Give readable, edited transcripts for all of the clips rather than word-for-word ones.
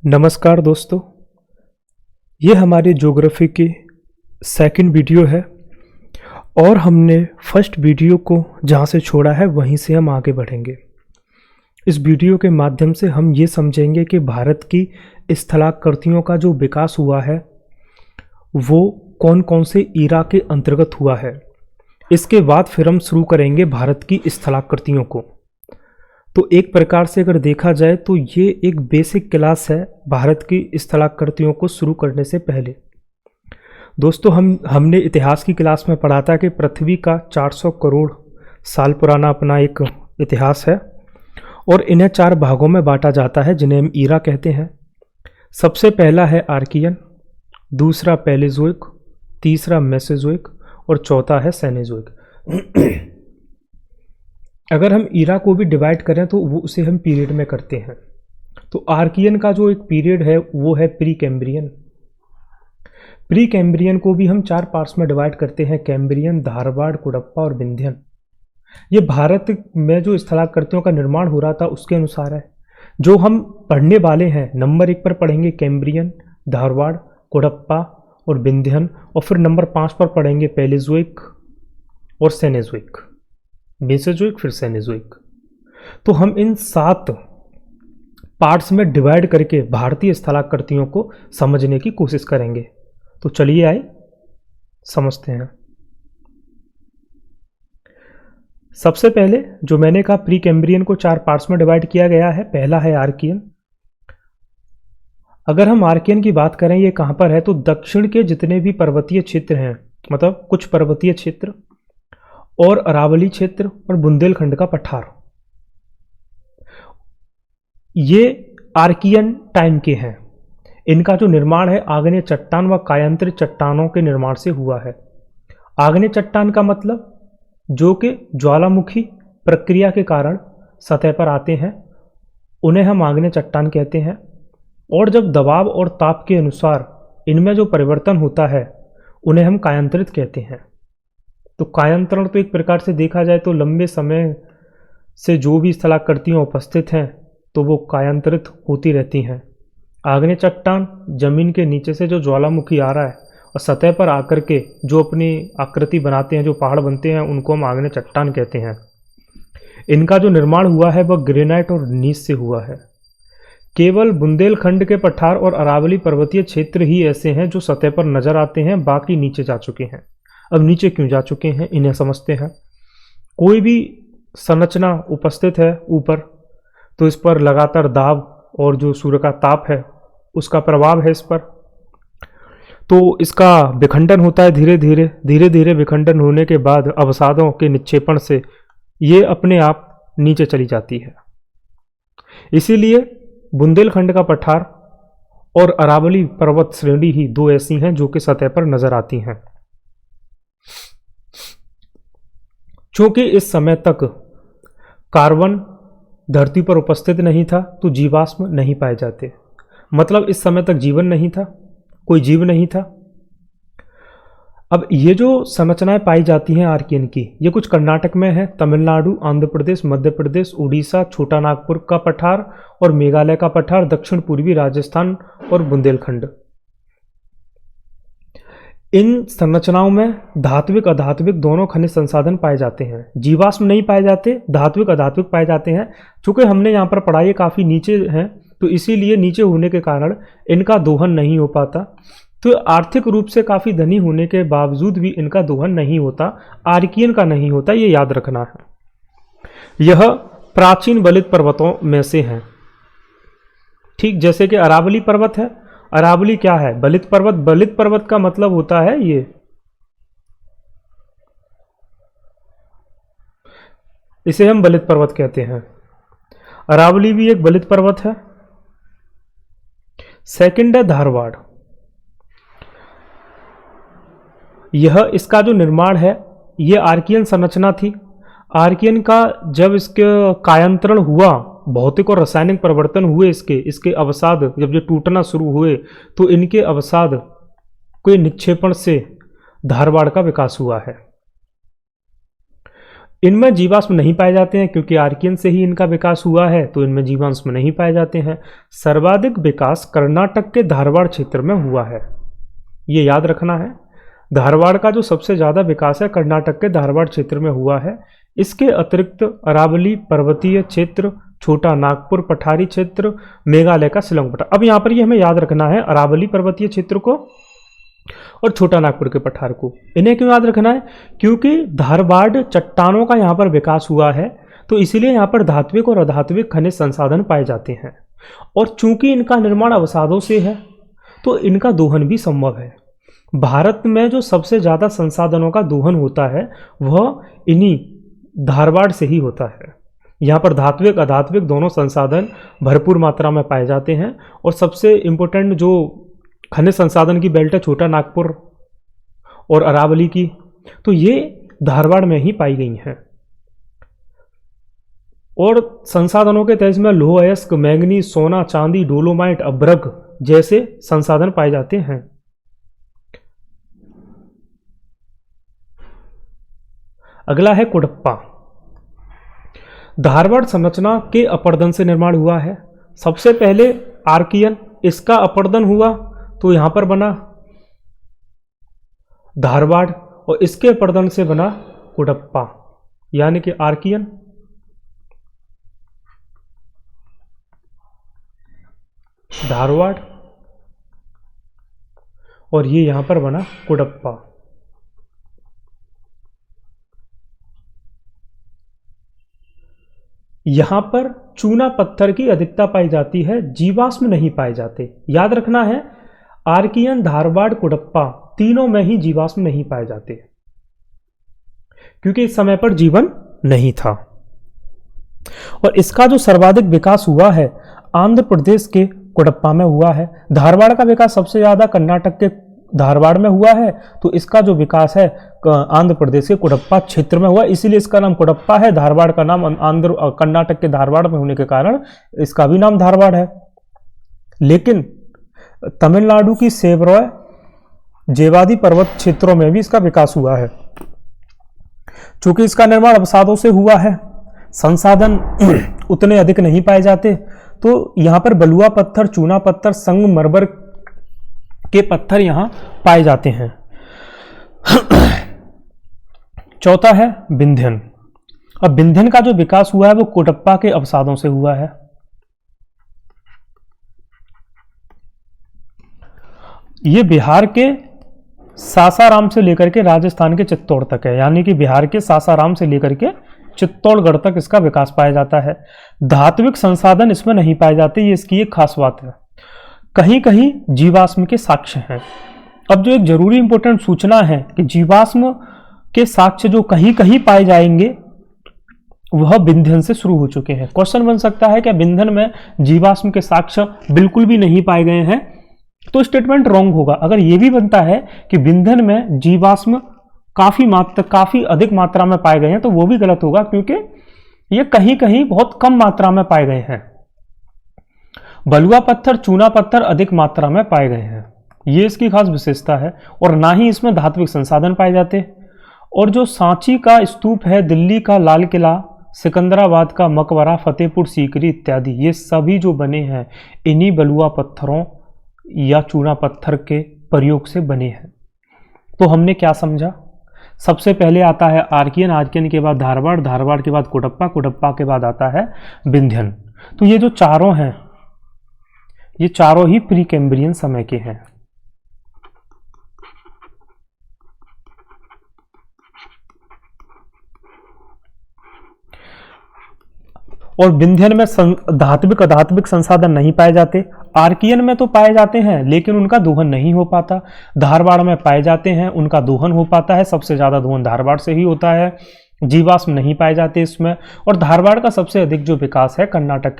नमस्कार दोस्तों, ये हमारी ज्योग्राफी की सेकंड वीडियो है और हमने फर्स्ट वीडियो को जहाँ से छोड़ा है वहीं से हम आगे बढ़ेंगे। इस वीडियो के माध्यम से हम ये समझेंगे कि भारत की स्थलाकृतियों का जो विकास हुआ है वो कौन कौन से ईरा के अंतर्गत हुआ है। इसके बाद फिर हम शुरू करेंगे भारत की स्थलाकृतियों को। तो एक प्रकार से अगर देखा जाए तो ये एक बेसिक क्लास है भारत की स्थलाकृतियों को शुरू करने से पहले। दोस्तों हमने इतिहास की क्लास में पढ़ा था कि पृथ्वी का 400 करोड़ साल पुराना अपना एक इतिहास है और इन्हें 4 भागों में बांटा जाता है जिन्हें हम ईरा कहते हैं। सबसे पहला है आर्कियन, दूसरा पैलेजोइक, तीसरा मेसोजोइक और चौथा है सेनेजोइक। अगर हम ईरा को भी डिवाइड करें तो वो उसे हम पीरियड में करते हैं। तो आर्कियन का जो एक पीरियड है वो है प्री कैम्ब्रियन। प्री कैम्ब्रियन को भी हम 4 पार्ट्स में डिवाइड करते हैं, कैम्ब्रियन, धारवाड़, कुडप्पा और विंध्यन। ये भारत में जो स्थलाकृतियों का निर्माण हो रहा था उसके अनुसार है। जो हम पढ़ने वाले हैं नंबर 1 पर पढ़ेंगे कैम्ब्रियन, धारवाड़, कुडप्पा और विंध्यन, और फिर नंबर 5 पर पढ़ेंगे पैलेजोइक और सेनेजोइक, मेसोजोइक फिर सेनेजोइक। तो हम इन 7 पार्ट्स में डिवाइड करके भारतीय स्थलाकृतियों को समझने की कोशिश करेंगे। तो चलिए आइए समझते हैं। सबसे पहले जो मैंने कहा प्री कैम्ब्रियन को 4 पार्ट्स में डिवाइड किया गया है। पहला है आर्कियन। अगर हम आर्कियन की बात करें ये कहां पर है तो दक्षिण के जितने भी पर्वतीय क्षेत्र हैं, मतलब कुछ पर्वतीय क्षेत्र और अरावली क्षेत्र और बुंदेलखंड का पठार, ये आर्कियन टाइम के हैं। इनका जो निर्माण है आग्नेय चट्टान व कायांतरित चट्टानों के निर्माण से हुआ है। आग्नेय चट्टान का मतलब जो कि ज्वालामुखी प्रक्रिया के कारण सतह पर आते हैं उन्हें हम आग्नेय चट्टान कहते हैं, और जब दबाव और ताप के अनुसार इनमें जो परिवर्तन होता है उन्हें हम कायांतरित कहते हैं। तो कायांतरण तो एक प्रकार से देखा जाए तो लंबे समय से जो भी स्थलाकृतियां उपस्थित हैं तो वो कायांतरित होती रहती हैं। आग्नेय चट्टान जमीन के नीचे से जो ज्वालामुखी आ रहा है और सतह पर आकर के जो अपनी आकृति बनाते हैं, जो पहाड़ बनते हैं, उनको हम आग्नेय चट्टान कहते हैं। इनका जो निर्माण हुआ है वह ग्रेनाइट और नीस से हुआ है। केवल बुंदेलखंड के पठार और अरावली पर्वतीय क्षेत्र ही ऐसे हैं जो सतह पर नजर आते हैं, बाकी नीचे जा चुके हैं। अब नीचे क्यों जा चुके हैं इन्हें समझते हैं। कोई भी संरचना उपस्थित है ऊपर तो इस पर लगातार दाब और जो सूर्य का ताप है उसका प्रभाव है इस पर, तो इसका विखंडन होता है धीरे धीरे विखंडन होने के बाद अवसादों के निक्षेपण से ये अपने आप नीचे चली जाती है। इसीलिए बुंदेलखंड का पठार और अरावली पर्वत श्रेणी ही 2 ऐसी हैं जो कि सतह पर नजर आती हैं। चूंकि इस समय तक कार्बन धरती पर उपस्थित नहीं था तो जीवाश्म नहीं पाए जाते, मतलब इस समय तक जीवन नहीं था, कोई जीव नहीं था। अब ये जो संरचनाएं पाई जाती हैं आर्कियन की, ये कुछ कर्नाटक में है, तमिलनाडु, आंध्र प्रदेश, मध्य प्रदेश, उड़ीसा, छोटा नागपुर का पठार और मेघालय का पठार, दक्षिण पूर्वी राजस्थान और बुंदेलखंड। इन संरचनाओं में धात्विक अधात्विक दोनों खनिज संसाधन पाए जाते हैं। जीवाश्म नहीं पाए जाते, धात्विक अधात्विक पाए जाते हैं। चूंकि हमने यहाँ पर पढ़ा ये काफ़ी नीचे हैं तो इसीलिए नीचे होने के कारण इनका दोहन नहीं हो पाता। तो आर्थिक रूप से काफ़ी धनी होने के बावजूद भी इनका दोहन नहीं होता, आर्कियन का नहीं होता, ये याद रखना है। यह प्राचीन बलित पर्वतों में से है, ठीक जैसे कि अरावली पर्वत है। अरावली क्या है? बलित पर्वत। बलित पर्वत का मतलब होता है ये, इसे हम बलित पर्वत कहते हैं। अरावली भी एक बलित पर्वत है। सेकंड है धारवाड़। यह इसका जो निर्माण है ये आर्कियन संरचना थी। आर्कियन का जब इसके कायांतरण हुआ, भौतिक और रासायनिक परिवर्तन हुए, इसके अवसाद जब ये टूटना शुरू हुए तो इनके अवसाद के निक्षेपण से धारवाड़ का विकास हुआ है। इनमें जीवाश्म नहीं पाए जाते हैं क्योंकि आर्कियन से ही इनका विकास हुआ है, तो इनमें जीवाश्म नहीं पाए जाते हैं। सर्वाधिक विकास कर्नाटक के धारवाड़ क्षेत्र में हुआ है, ये याद रखना है। धारवाड़ का जो सबसे ज़्यादा विकास है कर्नाटक के धारवाड़ क्षेत्र में हुआ है। इसके अतिरिक्त अरावली पर्वतीय क्षेत्र, छोटा नागपुर पठारी क्षेत्र, मेघालय का शिलोंग पठार। अब यहाँ पर ये हमें याद रखना है, अरावली पर्वतीय क्षेत्र को और छोटा नागपुर के पठार को। इन्हें क्यों याद रखना है? क्योंकि धारवाड़ चट्टानों का यहाँ पर विकास हुआ है, तो इसीलिए यहाँ पर धात्विक और अधात्विक खनिज संसाधन पाए जाते हैं। और चूंकि इनका निर्माण अवसादों से है, तो इनका दोहन भी संभव है। भारत में जो सबसे ज़्यादा संसाधनों का दोहन होता है वह इन्हीं धारवाड़ से ही होता है। यहाँ पर धात्विक अधात्विक दोनों संसाधन भरपूर मात्रा में पाए जाते हैं। और सबसे इम्पोर्टेंट जो खनिज संसाधन की बेल्ट है छोटा नागपुर और अरावली की, तो ये धारवाड़ में ही पाई गई हैं। और संसाधनों के तेज में लोह अयस्क, मैंगनीज, सोना, चांदी, डोलोमाइट, अभ्रक जैसे संसाधन पाए जाते हैं। अगला है कुडप्पा। धारवाड़ संरचना के अपरदन से निर्माण हुआ है। सबसे पहले आर्कियन, इसका अपरदन हुआ तो यहां पर बना धारवाड़, और इसके अपरदन से बना कुडप्पा, यानी कि आर्कियन धारवाड़, और ये यहां पर बना कुडप्पा। यहां पर चूना पत्थर की अधिकता पाई जाती है, जीवाश्म नहीं पाए जाते। याद रखना है, आर्कियन, धारवाड़, कुडप्पा तीनों में ही जीवाश्म नहीं पाए जाते क्योंकि इस समय पर जीवन नहीं था। और इसका जो सर्वाधिक विकास हुआ है आंध्र प्रदेश के कुडप्पा में हुआ है। धारवाड़ का विकास सबसे ज्यादा कर्नाटक के धारवाड़ में हुआ है, तो इसका जो विकास है आंध्र प्रदेश के कुडप्पा क्षेत्र में हुआ, इसीलिए इसका नाम कुडप्पा है। धारवाड़ का नाम कर्नाटक के धारवाड़ में होने के कारण इसका भी नाम धारवाड़ है। लेकिन तमिलनाडु की सेवरॉय जेवादी पर्वत क्षेत्रों में भी इसका विकास हुआ है। चूंकि इसका निर्माण अवसादों से हुआ है, संसाधन उतने अधिक नहीं पाए जाते, तो यहां पर बलुआ पत्थर, चूना पत्थर, संगमरमर के पत्थर यहां पाए जाते हैं। चौथा है विंध्यन। अब विंध्यन का जो विकास हुआ है वो कुडप्पा के अवसादों से हुआ है। ये बिहार के सासाराम से लेकर के राजस्थान के चित्तौड़ तक है, यानी कि बिहार के सासाराम से लेकर के चित्तौड़गढ़ तक इसका विकास पाया जाता है। धात्विक संसाधन इसमें नहीं पाए जाते, ये इसकी एक खास बात है। कहीं कहीं जीवाश्म के साक्ष्य हैं। अब जो एक जरूरी इंपॉर्टेंट सूचना है कि जीवाश्म के साक्ष्य जो कहीं कहीं पाए जाएंगे वह विंध्यन से शुरू हो चुके हैं। क्वेश्चन बन सकता है क्या विंध्यन में जीवाश्म के साक्ष्य बिल्कुल भी नहीं पाए गए हैं? तो स्टेटमेंट रॉन्ग होगा। अगर यह भी बनता है कि विंध्यन में जीवाश्म काफी अधिक मात्रा में पाए गए हैं, तो वो भी गलत होगा, क्योंकि ये कहीं कहीं बहुत कम मात्रा में पाए गए हैं। बलुआ पत्थर, चूना पत्थर अधिक मात्रा में पाए गए हैं, ये इसकी खास विशेषता है। और ना ही इसमें धात्विक संसाधन पाए जाते। और जो सांची का स्तूप है, दिल्ली का लाल किला, सिकंदराबाद का मकबरा, फतेहपुर सीकरी इत्यादि, ये सभी जो बने हैं इन्हीं बलुआ पत्थरों या चूना पत्थर के प्रयोग से बने हैं। तो हमने क्या समझा? सबसे पहले आता है आर्कियन, आर्कियन के बाद धारवाड़, धारवाड़ के बाद कुडप्पा, कुडप्पा के बाद आता है विंध्यन। तो ये जो चारों हैं ये चारों ही प्री कैम्ब्रियन समय के हैं। और विंध्यन में धात्विक अधात्विक संसाधन नहीं पाए जाते। आर्कियन में तो पाए जाते हैं लेकिन उनका दोहन नहीं हो पाता। धारवाड़ में पाए जाते हैं, उनका दोहन हो पाता है, सबसे ज्यादा दोहन धारवाड़ से ही होता है। जीवाश्म नहीं पाए जाते इसमें। और धारवाड़ का सबसे अधिक जो विकास है कर्नाटक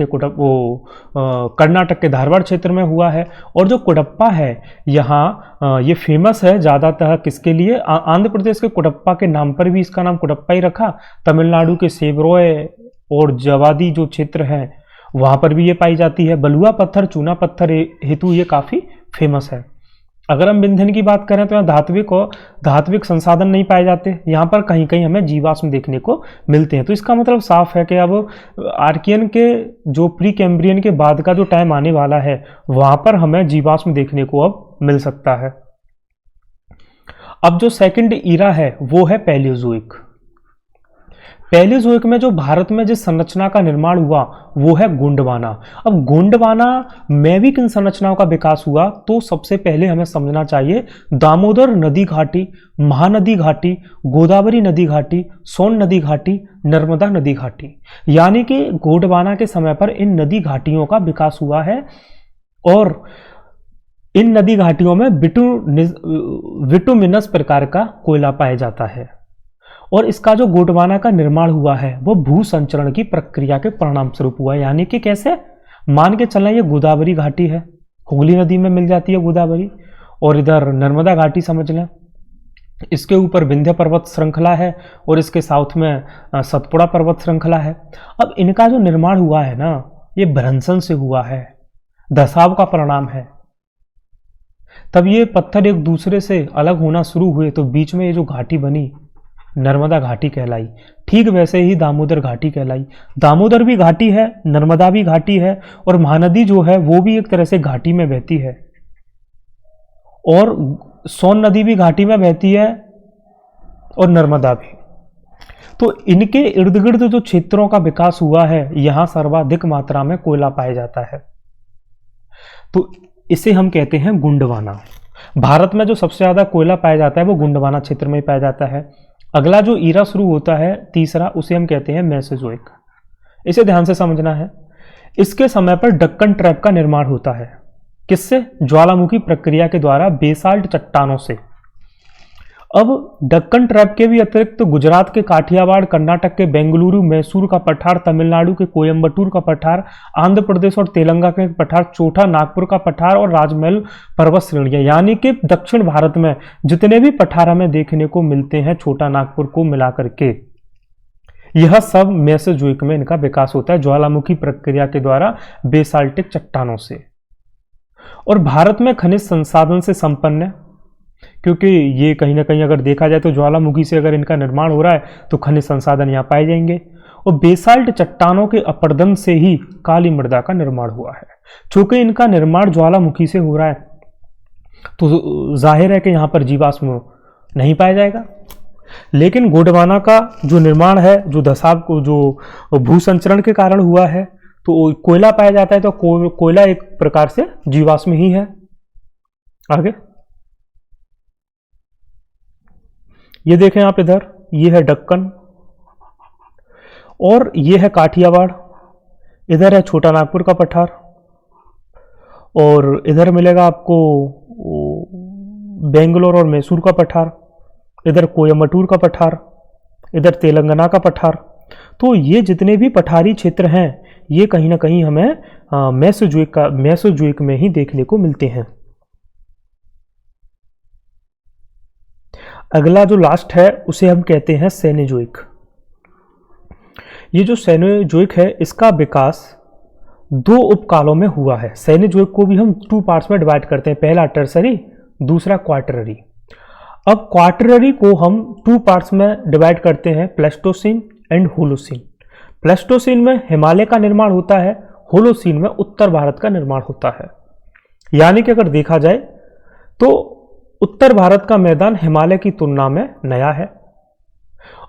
के धारवाड़ क्षेत्र में हुआ है। और जो कुडप्पा है यहाँ ये फेमस है ज़्यादातर किसके लिए? आंध्र प्रदेश के कुडप्पा के नाम पर भी इसका नाम कुडप्पा ही रखा। तमिलनाडु के सेवरॉय और जवादी जो क्षेत्र है वहाँ पर भी ये पाई जाती है। बलुआ पत्थर, चूना पत्थर हेतु ये काफ़ी फेमस है। अगर हम ईंधन की बात करें तो यहाँ धात्विक संसाधन नहीं पाए जाते, यहाँ पर कहीं कहीं हमें जीवाश्म देखने को मिलते हैं। तो इसका मतलब साफ है कि अब आर्कियन के जो प्री कैम्ब्रियन के बाद का जो टाइम आने वाला है वहां पर हमें जीवाश्म देखने को अब मिल सकता है। अब जो सेकंड ईरा है वो है पैलियोजोइक। पैलियोजोइक में जो भारत में जिस संरचना का निर्माण हुआ वो है गोंडवाना। अब गोंडवाना में भी किन संरचनाओं का विकास हुआ, तो सबसे पहले हमें समझना चाहिए दामोदर नदी घाटी, महानदी घाटी, गोदावरी नदी घाटी, सोन नदी घाटी, नर्मदा नदी घाटी, यानी कि गोंडवाना के समय पर इन नदी घाटियों का विकास हुआ है। और इन नदी घाटियों में विटुमिनस प्रकार का कोयला पाया जाता है। और इसका जो गोंडवाना का निर्माण हुआ है वो भू संचरण की प्रक्रिया के परिणाम स्वरूप हुआ, यानी कि कैसे, मान के चलना ये गोदावरी घाटी है, हुगली नदी में मिल जाती है गोदावरी, और इधर नर्मदा घाटी समझ लें, इसके ऊपर विंध्य पर्वत श्रृंखला है और इसके साउथ में सतपुड़ा पर्वत श्रृंखला है। अब इनका जो निर्माण हुआ है ना, ये भ्रंशन से हुआ है, धसाव का परिणाम है। तब ये पत्थर एक दूसरे से अलग होना शुरू हुए तो बीच में ये जो घाटी बनी नर्मदा घाटी कहलाई। ठीक वैसे ही दामोदर घाटी कहलाई। दामोदर भी घाटी है, नर्मदा भी घाटी है, और महानदी जो है वो भी एक तरह से घाटी में बहती है, और सोन नदी भी घाटी में बहती है, और नर्मदा भी। तो इनके इर्द गिर्द जो क्षेत्रों का विकास हुआ है यहां सर्वाधिक मात्रा में कोयला पाया जाता है, तो इसे हम कहते हैं गोंडवाना। भारत में जो सबसे ज्यादा कोयला पाया जाता है वो गोंडवाना क्षेत्र में ही पाया जाता है। अगला जो ईरा शुरू होता है तीसरा, उसे हम कहते हैं मेसोजोइक। इसे ध्यान से समझना है। इसके समय पर डक्कन ट्रैप का निर्माण होता है। किससे? ज्वालामुखी प्रक्रिया के द्वारा बेसाल्ट चट्टानों से। अब डक्कन ट्रैप के भी अतिरिक्त तो गुजरात के काठियावाड़, कर्नाटक के बेंगलुरु, मैसूर का पठार, तमिलनाडु के कोयम्बटूर का पठार, आंध्र प्रदेश और तेलंगाना के पठार, चोटा नागपुर का पठार और राजमहल पर्वत श्रेणियां, यानी कि दक्षिण भारत में जितने भी पठार हमें देखने को मिलते हैं छोटा नागपुर को मिलाकर के, यह सब मेसोजोइक में इनका विकास होता है ज्वालामुखी प्रक्रिया के द्वारा बेसाल्टिक चट्टानों से। और भारत में खनिज संसाधन से संपन्न है, क्योंकि ये कहीं ना कहीं अगर देखा जाए तो ज्वालामुखी से अगर इनका निर्माण हो रहा है तो खनिज संसाधन यहाँ पाए जाएंगे। और बेसाल्ट चट्टानों के अपरदन से ही काली मृदा का निर्माण हुआ है। चूंकि इनका निर्माण ज्वालामुखी से हो रहा है तो जाहिर है कि यहाँ पर जीवाश्म नहीं पाया जाएगा। लेकिन गोंडवाना का जो निर्माण है, जो धसाव को जो भूसंचरण के कारण हुआ है, तो कोयला पाया जाता है, तो कोयला एक प्रकार से जीवाश्म ही है। आगे ये देखें आप, इधर ये है डक्कन और ये है काठियावाड़, इधर है छोटा नागपुर का पठार, और इधर मिलेगा आपको बेंगलोर और मैसूर का पठार, इधर कोयम्बटूर का पठार, इधर तेलंगाना का पठार। तो ये जितने भी पठारी क्षेत्र हैं ये कहीं ना कहीं हमें मेसोजोइक में ही देखने को मिलते हैं। अगला जो लास्ट है उसे हम कहते हैं सेनेजोइक। ये जो सेनेजोइक है इसका विकास दो उपकालों में हुआ है। सेनेजोइक को भी हम 2 पार्ट्स में डिवाइड करते हैं, पहला टर्सरी, दूसरा क्वार्टररी। अब क्वार्टररी को हम 2 पार्ट्स में डिवाइड करते हैं, प्लेस्टोसीन एंड होलोसीन। प्लेस्टोसीन में हिमालय का निर्माण होता है, होलोसीन में उत्तर भारत का निर्माण होता है। यानी कि अगर देखा जाए तो उत्तर भारत का मैदान हिमालय की तुलना में नया है,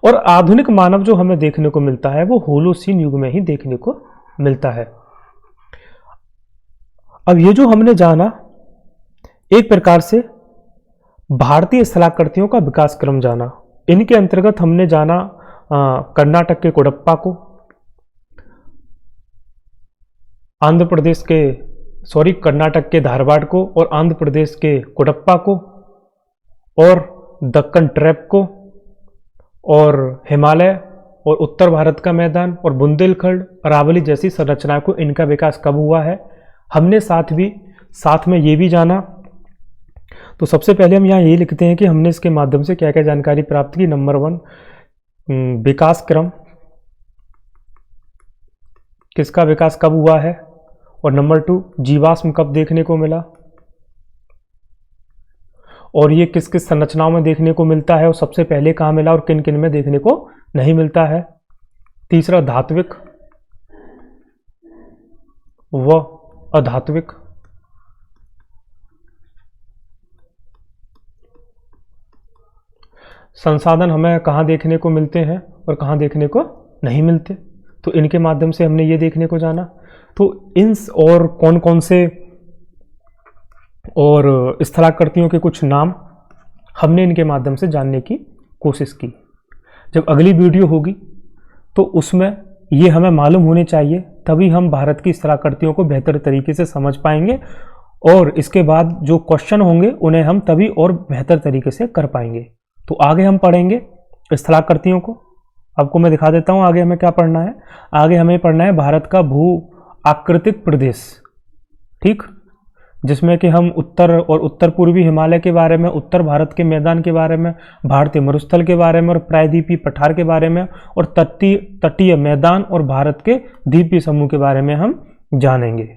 और आधुनिक मानव जो हमें देखने को मिलता है वो होलोसीन युग में ही देखने को मिलता है। अब ये जो हमने जाना एक प्रकार से भारतीय स्थलाकृतियों का विकास क्रम जाना। इनके अंतर्गत हमने जाना कर्नाटक के कोडप्पा को, कर्नाटक के धारवाड़ को और आंध्र प्रदेश के कोडप्पा को, और दक्कन ट्रैप को, और हिमालय और उत्तर भारत का मैदान और बुंदेलखंड, अरावली जैसी संरचनाओं को। इनका विकास कब हुआ है हमने साथ में ये भी जाना। तो सबसे पहले हम यहाँ ये लिखते हैं कि हमने इसके माध्यम से क्या क्या जानकारी प्राप्त की। नंबर 1, विकास क्रम, किसका विकास कब हुआ है, और नंबर 2, जीवाश्म कब देखने को मिला। और ये किस किस संरचनाओं में देखने को मिलता है और सबसे पहले कहाँ मिला और किन किन में देखने को नहीं मिलता है। तीसरा धात्विक व अधात्विक। संसाधन हमें कहाँ देखने को मिलते हैं और कहाँ देखने को नहीं मिलते, तो इनके माध्यम से हमने ये देखने को जाना। तो इन और कौन कौन से और स्थलाकृतियों के कुछ नाम हमने इनके माध्यम से जानने की कोशिश की। जब अगली वीडियो होगी तो उसमें ये हमें मालूम होने चाहिए, तभी हम भारत की स्थलाकृतियों को बेहतर तरीके से समझ पाएंगे और इसके बाद जो क्वेश्चन होंगे उन्हें हम तभी और बेहतर तरीके से कर पाएंगे। तो आगे हम पढ़ेंगे स्थलाकृतियों को। आपको मैं दिखा देता हूँ आगे हमें क्या पढ़ना है। आगे हमें पढ़ना है भारत का भू आकृतिक प्रदेश, ठीक, जिसमें कि हम उत्तर और उत्तर पूर्वी हिमालय के बारे में, उत्तर भारत के मैदान के बारे में, भारतीय मरुस्थल के बारे में और प्रायद्वीपीय पठार के बारे में और तटीय मैदान और भारत के द्वीपीय समूह के बारे में हम जानेंगे।